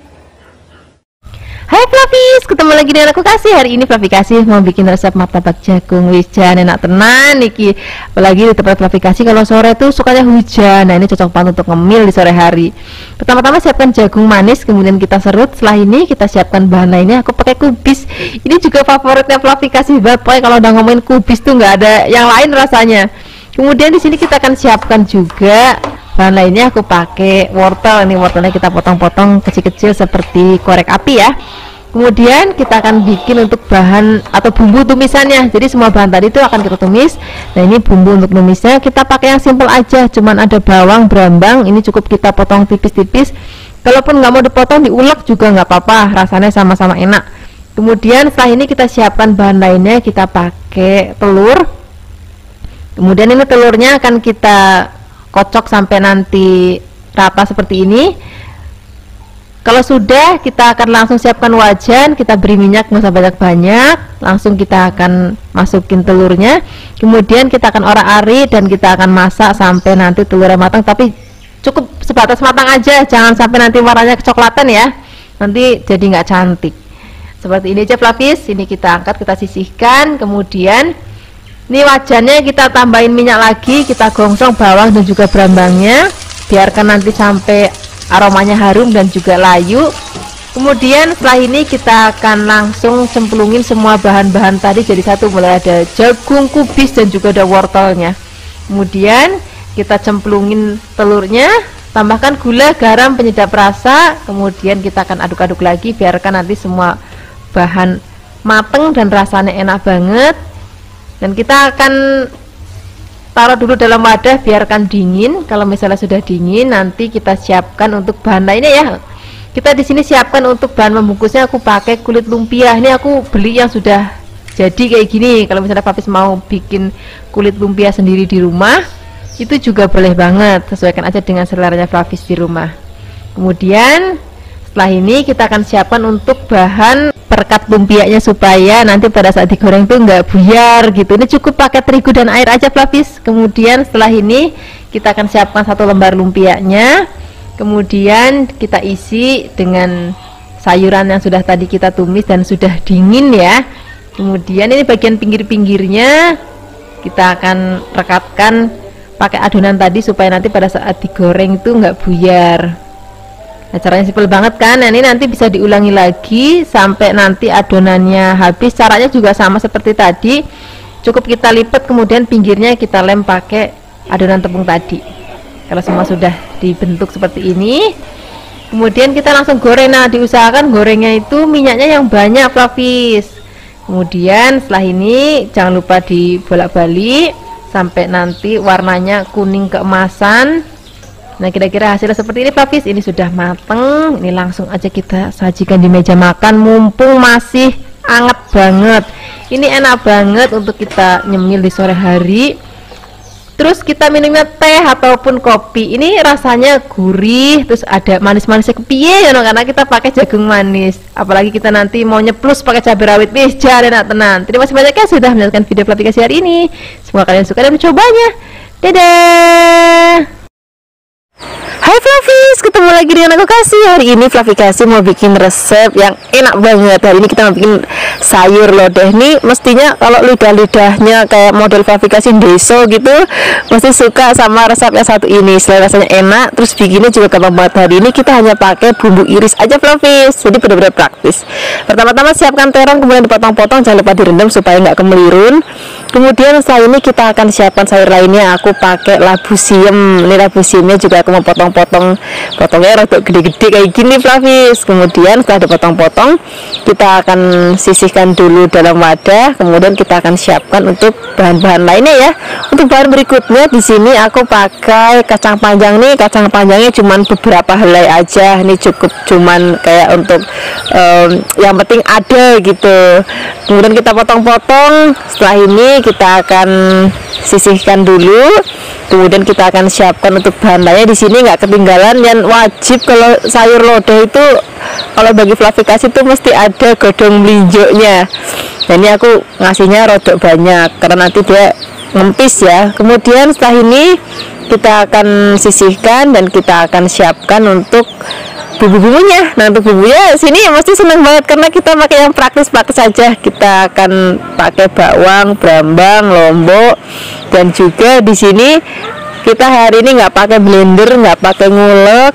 Hai Flavis, ketemu lagi dengan aku Kasih. Hari ini Flavikasi mau bikin resep martabak jagung. Hujan enak tenan niki. Apalagi di tempat Flavikasi kalau sore tuh sukanya hujan. Nah, ini cocok banget untuk ngemil di sore hari. Pertama-tama siapkan jagung manis, kemudian kita serut. Setelah ini kita siapkan bahan lainnya. Aku pakai kubis. Ini juga favoritnya Flavikasi banget. Pokoknya kalau udah ngomongin kubis tuh nggak ada yang lain rasanya. Kemudian di sini kita akan siapkan juga bahan lainnya. Aku pakai wortel. Ini wortelnya kita potong-potong kecil-kecil seperti korek api ya. Kemudian kita akan bikin untuk bahan atau bumbu tumisannya. Jadi semua bahan tadi itu akan kita tumis. Nah, ini bumbu untuk tumisnya kita pakai yang simple aja. Cuman ada bawang, brambang. Ini cukup kita potong tipis-tipis. Kalaupun nggak mau dipotong, diulek juga nggak apa-apa. Rasanya sama-sama enak. Kemudian setelah ini kita siapkan bahan lainnya. Kita pakai telur. Kemudian ini telurnya akan kita kocok sampai nanti rata seperti ini. Kalau sudah, kita akan langsung siapkan wajan, kita beri minyak nggak usah banyak-banyak, langsung kita akan masukin telurnya. Kemudian kita akan orak-arik dan kita akan masak sampai nanti telurnya matang, tapi cukup sebatas matang aja, jangan sampai nanti warnanya kecoklatan ya, nanti jadi nggak cantik. Seperti ini aja Flavis. Ini kita angkat, kita sisihkan. Kemudian ini wajannya kita tambahin minyak lagi, kita gongsong bawang dan juga brambangnya, biarkan nanti sampai aromanya harum dan juga layu. Kemudian setelah ini kita akan langsung cemplungin semua bahan-bahan tadi jadi satu, mulai ada jagung, kubis dan juga ada wortelnya. Kemudian kita cemplungin telurnya, tambahkan gula, garam, penyedap rasa. Kemudian kita akan aduk-aduk lagi, biarkan nanti semua bahan mateng dan rasanya enak banget. Dan kita akan taruh dulu dalam wadah, biarkan dingin. Kalau misalnya sudah dingin, nanti kita siapkan untuk bahan lainnya ya. Kita di sini siapkan untuk bahan membungkusnya. Aku pakai kulit lumpia. Ini aku beli yang sudah jadi kayak gini. Kalau misalnya Flavis mau bikin kulit lumpia sendiri di rumah, itu juga boleh banget. Sesuaikan aja dengan seleranya Flavis di rumah. Kemudian setelah ini kita akan siapkan untuk bahan perekat lumpianya supaya nanti pada saat digoreng tuh nggak buyar gitu. Ini cukup pakai terigu dan air aja Flavis. Kemudian setelah ini kita akan siapkan 1 lembar lumpianya. Kemudian kita isi dengan sayuran yang sudah tadi kita tumis dan sudah dingin ya. Kemudian ini bagian pinggir-pinggirnya kita akan rekatkan pakai adonan tadi supaya nanti pada saat digoreng itu nggak buyar. Nah, caranya simpel banget kan. Nah, ini nanti bisa diulangi lagi sampai nanti adonannya habis. Caranya juga sama seperti tadi. Cukup kita lipat, kemudian pinggirnya kita lem pakai adonan tepung tadi. Kalau semua sudah dibentuk seperti ini, kemudian kita langsung goreng. Nah, diusahakan gorengnya itu minyaknya yang banyak Flavis. Kemudian setelah ini jangan lupa dibolak-balik sampai nanti warnanya kuning keemasan. Nah, kira-kira hasilnya seperti ini Flavis. Ini sudah mateng. Ini langsung aja kita sajikan di meja makan mumpung masih anget banget. Ini enak banget untuk kita nyemil di sore hari. Terus kita minumnya teh ataupun kopi. Ini rasanya gurih, terus ada manis-manisnya kepiye ya, karena kita pakai jagung manis. Apalagi kita nanti mau nyeplus pakai cabai rawit, wis jar enak tenan. Terima kasih banyak ya sudah menonton video aplikasi hari ini. Semoga kalian suka dan mencobanya. Dadah. Hai Flavis, ketemu lagi dengan aku Kasih. Hari ini Flavikasi mau bikin resep yang enak banget. Hari ini kita mau bikin sayur lodeh. Nih mestinya kalau lidah-lidahnya kayak model Flavikasi deso gitu, mesti suka sama resep yang satu ini. Selain rasanya enak, terus bikinnya juga gampang banget. Hari ini kita hanya pakai bumbu iris aja Flavis, jadi benar-benar praktis. Pertama-tama siapkan terong, kemudian dipotong-potong, jangan lupa direndam supaya nggak kemelirun. Kemudian setelah ini kita akan siapkan sayur lainnya. Aku pakai labu siam. Ini labu siamnya juga aku mau potong-potong, potongnya rada gede-gede kayak gini Flavis. Kemudian setelah dipotong-potong, kita akan sisihkan dulu dalam wadah. Kemudian kita akan siapkan untuk bahan-bahan lainnya ya. Untuk bahan berikutnya di sini aku pakai kacang panjang nih. Kacang panjangnya cuman beberapa helai aja. Ini cukup cuman kayak untuk yang penting ada gitu. Kemudian kita potong-potong. Setelah ini kita akan sisihkan dulu. Kemudian kita akan siapkan untuk bahan lainnya. Di sini nggak ketinggalan yang wajib kalau sayur lodeh itu, kalau bagi Flavikasi itu mesti ada godong melinjonya. Dan ini aku ngasihnya rodok banyak karena nanti dia ngempis ya. Kemudian setelah ini kita akan sisihkan dan kita akan siapkan untuk bumbu-bumbunya. Nah, untuk bumbunya sini mesti senang banget karena kita pakai yang praktis-praktis saja. Kita akan pakai bawang, brambang, lombok, dan juga di sini kita hari ini nggak pakai blender, nggak pakai ngulek,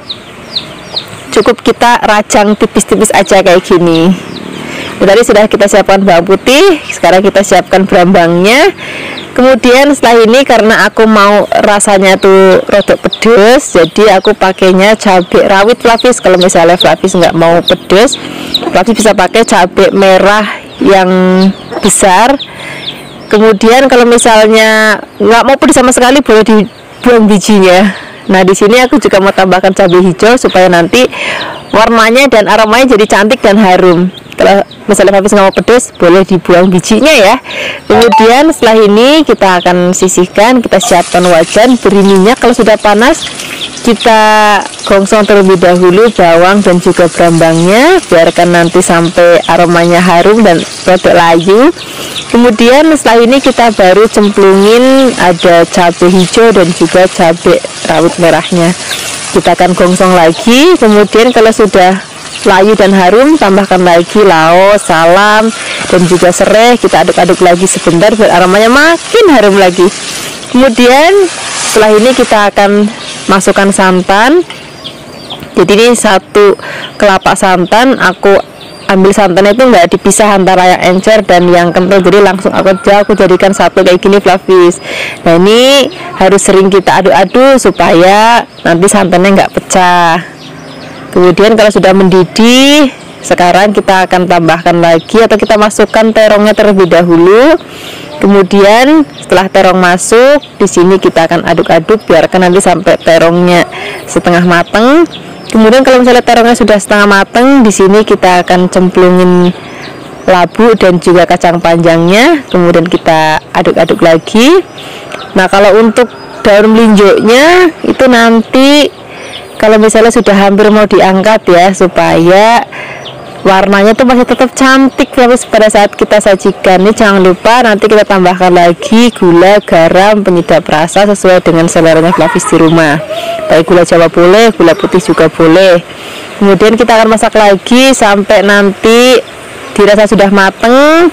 cukup kita rajang tipis-tipis aja kayak gini. Tadi sudah kita siapkan bawang putih, sekarang kita siapkan brambangnya. Kemudian setelah ini karena aku mau rasanya tuh rodok pedes, jadi aku pakainya cabai rawit Flavis. Kalau misalnya Flavis nggak mau pedes, Flavis bisa pakai cabai merah yang besar. Kemudian kalau misalnya nggak mau pedes sama sekali, boleh dibuang bijinya. Nah, di sini aku juga mau tambahkan cabai hijau supaya nanti warnanya dan aromanya jadi cantik dan harum. Kalau misalnya Flavis nggak mau pedas, boleh dibuang bijinya ya. Kemudian setelah ini kita akan sisihkan, kita siapkan wajan, beri minyak. Kalau sudah panas, kita gongsong terlebih dahulu bawang dan juga brambangnya, biarkan nanti sampai aromanya harum dan rodok layu. Kemudian setelah ini kita baru cemplungin ada cabai hijau dan juga cabai rawit merahnya. Kita akan gongsong lagi. Kemudian kalau sudah layu dan harum, tambahkan lagi laos, salam, dan juga serai. Kita aduk-aduk lagi sebentar biar aromanya makin harum lagi. Kemudian setelah ini kita akan masukkan santan. Jadi ini 1 kelapa santan. Aku ambil santannya itu nggak dipisah antara yang encer dan yang kental, jadi langsung aku jadikan satu kayak gini Flavis. Nah, ini harus sering kita aduk-aduk supaya nanti santannya nggak pecah. Kemudian kalau sudah mendidih, sekarang kita akan tambahkan lagi atau kita masukkan terongnya terlebih dahulu. Kemudian setelah terong masuk, di sini kita akan aduk-aduk biarkan nanti sampai terongnya setengah mateng. Kemudian kalau misalnya terongnya sudah setengah mateng, di sini kita akan cemplungin labu dan juga kacang panjangnya. Kemudian kita aduk-aduk lagi. Nah, kalau untuk daun melinjonya itu nanti kalau misalnya sudah hampir mau diangkat ya, supaya warnanya tuh masih tetap cantik pada saat kita sajikan. Ini jangan lupa nanti kita tambahkan lagi gula, garam, penyedap rasa sesuai dengan seleranya Flavis di rumah. Baik gula Jawa boleh, gula putih juga boleh. Kemudian kita akan masak lagi sampai nanti dirasa sudah mateng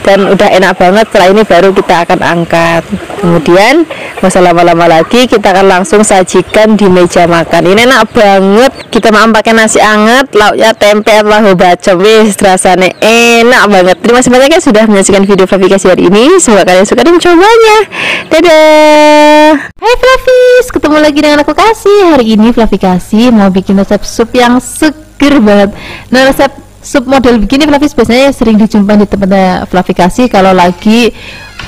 dan udah enak banget. Setelah ini baru kita akan angkat. Kemudian nggak usah lama-lama lagi, kita akan langsung sajikan di meja makan. Ini enak banget. Kita mau pakai nasi anget, lauknya tempe atau bacem. Wis rasanya enak banget. Terima kasih banyak ya sudah menyaksikan video Flavikasi hari ini. Semoga kalian suka dan mencobanya. Dadah. Hai Flavis, ketemu lagi dengan aku Kasih. Hari ini Flavikasi mau bikin resep sup yang seger banget. Nah, resep sup model begini Flavis biasanya sering dijumpai di tempatnya Flavikasi kalau lagi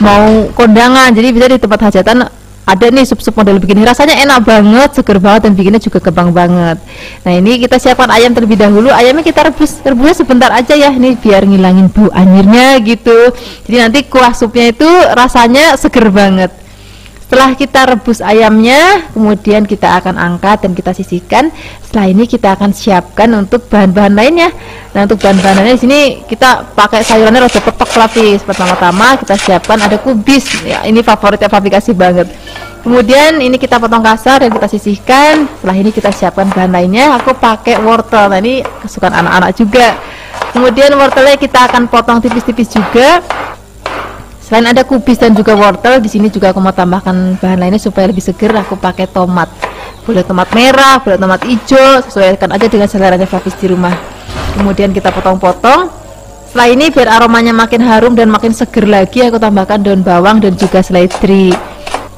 mau kondangan. Jadi bisa di tempat hajatan ada nih sup-sup model begini, rasanya enak banget, seger banget, dan bikinnya juga gampang banget. Nah, ini kita siapkan ayam terlebih dahulu. Ayamnya kita rebusnya sebentar aja ya, ini biar ngilangin bau anyirnya gitu. Jadi nanti kuah supnya itu rasanya seger banget. Setelah kita rebus ayamnya, kemudian kita akan angkat dan kita sisihkan. Setelah ini kita akan siapkan untuk bahan-bahan lainnya. Nah, untuk bahan-bahan lainnya di sini kita pakai sayurannya rada petok Flavis. Pertama-tama kita siapkan ada kubis. Ya, ini favoritnya Flavikasi banget. Kemudian ini kita potong kasar dan kita sisihkan. Setelah ini kita siapkan bahan lainnya. Aku pakai wortel. Nah, ini kesukaan anak-anak juga. Kemudian wortelnya kita akan potong tipis-tipis juga. Selain ada kubis dan juga wortel, di sini juga aku mau tambahkan bahan lainnya supaya lebih seger. Aku pakai tomat, boleh tomat merah, boleh tomat hijau, sesuaikan aja dengan seleranya Flavis di rumah. Kemudian kita potong-potong. Setelah ini biar aromanya makin harum dan makin seger lagi, aku tambahkan daun bawang dan juga seledri.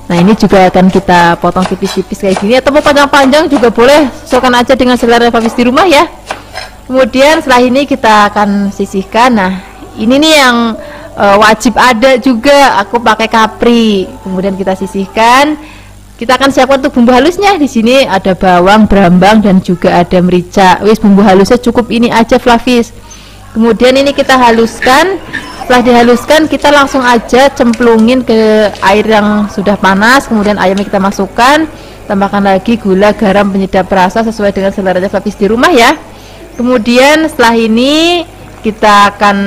Nah ini juga akan kita potong tipis-tipis kayak gini, atau mau panjang-panjang juga boleh, sesuaikan aja dengan selera Fafis di rumah ya. Kemudian setelah ini kita akan sisihkan. Nah ini nih yang wajib ada juga, aku pakai kapri. Kemudian kita sisihkan. Kita akan siapkan untuk bumbu halusnya. Di sini ada bawang, brambang, dan juga ada merica. Wis, bumbu halusnya cukup ini aja Flavis. Kemudian ini kita haluskan. Setelah dihaluskan, kita langsung aja cemplungin ke air yang sudah panas. Kemudian ayamnya kita masukkan. Tambahkan lagi gula, garam, penyedap rasa sesuai dengan selera Flavis di rumah ya. Kemudian setelah ini kita akan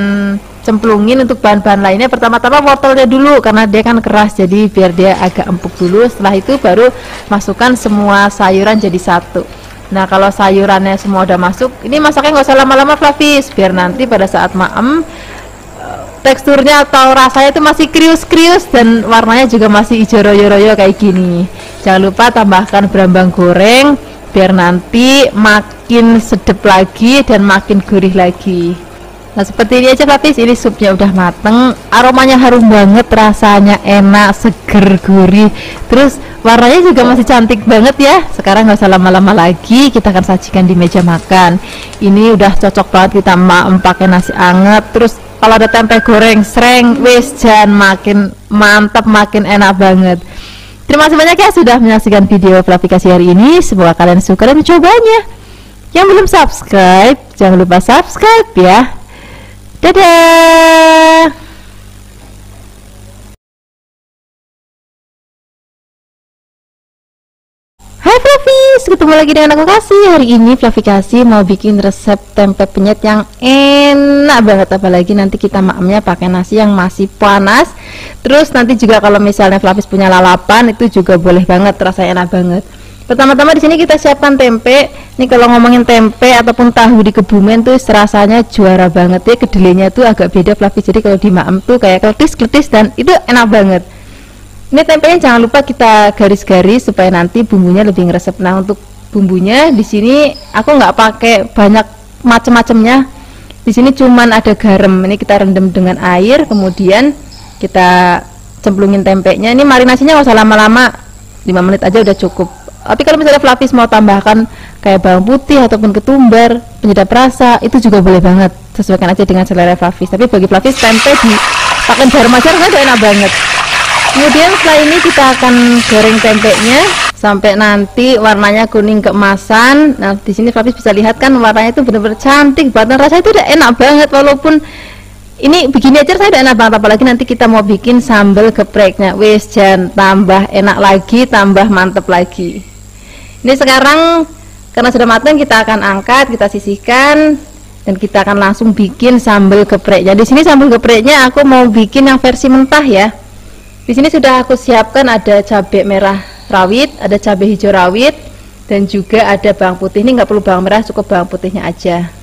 cemplungin untuk bahan-bahan lainnya. Pertama-tama wortelnya dulu karena dia kan keras, jadi biar dia agak empuk dulu. Setelah itu baru masukkan semua sayuran jadi satu. Nah kalau sayurannya semua udah masuk, ini masaknya nggak usah lama-lama Flavis, biar nanti pada saat maem teksturnya atau rasanya itu masih krius-krius dan warnanya juga masih hijau royo-royo kayak gini. Jangan lupa tambahkan brambang goreng biar nanti makin sedap lagi dan makin gurih lagi. Nah seperti ini aja Flavis, ini supnya udah mateng, aromanya harum banget, rasanya enak, seger, gurih, terus warnanya juga masih cantik banget ya. Sekarang nggak usah lama-lama lagi, kita akan sajikan di meja makan. Ini udah cocok banget kita pakai nasi anget, terus kalau ada tempe goreng sreng, wis jan makin mantap, makin enak banget. Terima kasih banyak ya sudah menyaksikan video Flavikasi hari ini, semoga kalian suka dan mencobanya. Yang belum subscribe, jangan lupa subscribe ya. Dadah. Hai Flavis, ketemu lagi dengan aku Kasih. Hari ini Flavikasi mau bikin resep tempe penyet yang enak banget, apalagi nanti kita maemnya pakai nasi yang masih panas. Terus nanti juga kalau misalnya Flavis punya lalapan itu juga boleh banget, rasanya enak banget. Pertama-tama di sini kita siapkan tempe. Ini kalau ngomongin tempe ataupun tahu di Kebumen tuh rasanya juara banget ya. Kedelainya tuh agak beda Flavis. Jadi kalau di maem tuh kayak kletis-kletis dan itu enak banget. Ini tempenya jangan lupa kita garis-garis supaya nanti bumbunya lebih ngeresep. Nah untuk bumbunya di sini aku nggak pakai banyak macam-macamnya. Di sini cuman ada garam. Ini kita rendam dengan air, kemudian kita cemplungin tempenya. Ini marinasinya nggak usah lama-lama, 5 menit aja udah cukup. Tapi kalau misalnya Flavis mau tambahkan kayak bawang putih ataupun ketumbar, penyedap rasa, itu juga boleh banget, sesuaikan aja dengan selera Flavis. Tapi bagi Flavis tempe dipakai garam aja rasanya udah enak banget. Kemudian setelah ini kita akan goreng tempenya sampai nanti warnanya kuning keemasan. Nah di sini Flavis bisa lihat kan warnanya itu benar-benar cantik banget, rasanya itu udah enak banget. Walaupun ini begini aja saya udah enak banget, apalagi nanti kita mau bikin sambal gepreknya, wes jan tambah enak lagi, tambah mantep lagi. Ini sekarang karena sudah matang, kita akan angkat, kita sisihkan, dan kita akan langsung bikin sambal gepreknya. Di sini sambal gepreknya aku mau bikin yang versi mentah ya. Di sini sudah aku siapkan ada cabai merah rawit, ada cabai hijau rawit, dan juga ada bawang putih. Ini nggak perlu bawang merah, cukup bawang putihnya aja.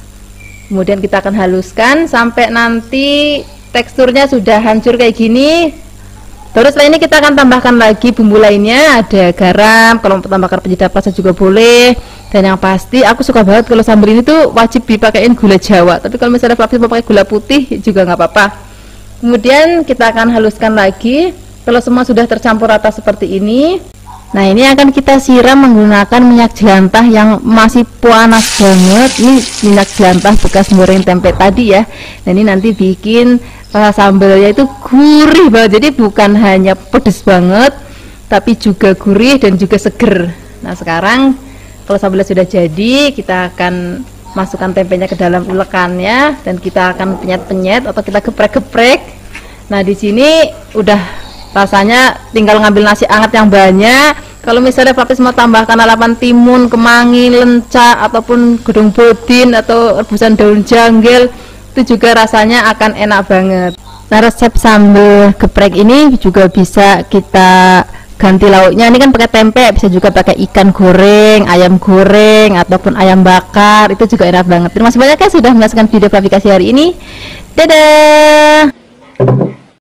Kemudian kita akan haluskan sampai nanti teksturnya sudah hancur kayak gini. Terus setelah ini kita akan tambahkan lagi bumbu lainnya, ada garam, kalau mau tambahkan penyedap rasa juga boleh. Dan yang pasti aku suka banget kalau sambal ini tuh wajib dipakein gula Jawa. Tapi kalau misalnya Flavis mau pakai gula putih juga nggak apa-apa. Kemudian kita akan haluskan lagi. Kalau semua sudah tercampur rata seperti ini, nah ini akan kita siram menggunakan minyak jelantah yang masih panas banget. Ini minyak jelantah bekas goreng tempe tadi ya. Nah ini nanti bikin sambalnya itu gurih banget. Jadi bukan hanya pedes banget, tapi juga gurih dan juga seger. Nah sekarang kalau sambalnya sudah jadi, kita akan masukkan tempenya ke dalam ulekannya dan kita akan penyet-penyet atau kita geprek-geprek. Nah di sini udah rasanya tinggal ngambil nasi hangat yang banyak. Kalau misalnya Flavis mau tambahkan lalapan timun, kemangi, lenca ataupun gedung bodin atau rebusan daun janggel, itu juga rasanya akan enak banget. Nah resep sambal geprek ini juga bisa kita ganti lauknya. Ini kan pakai tempe, bisa juga pakai ikan goreng, ayam goreng ataupun ayam bakar, itu juga enak banget. Terima kasih banyak ya sudah menyaksikan video Flavikasi hari ini. Dadah.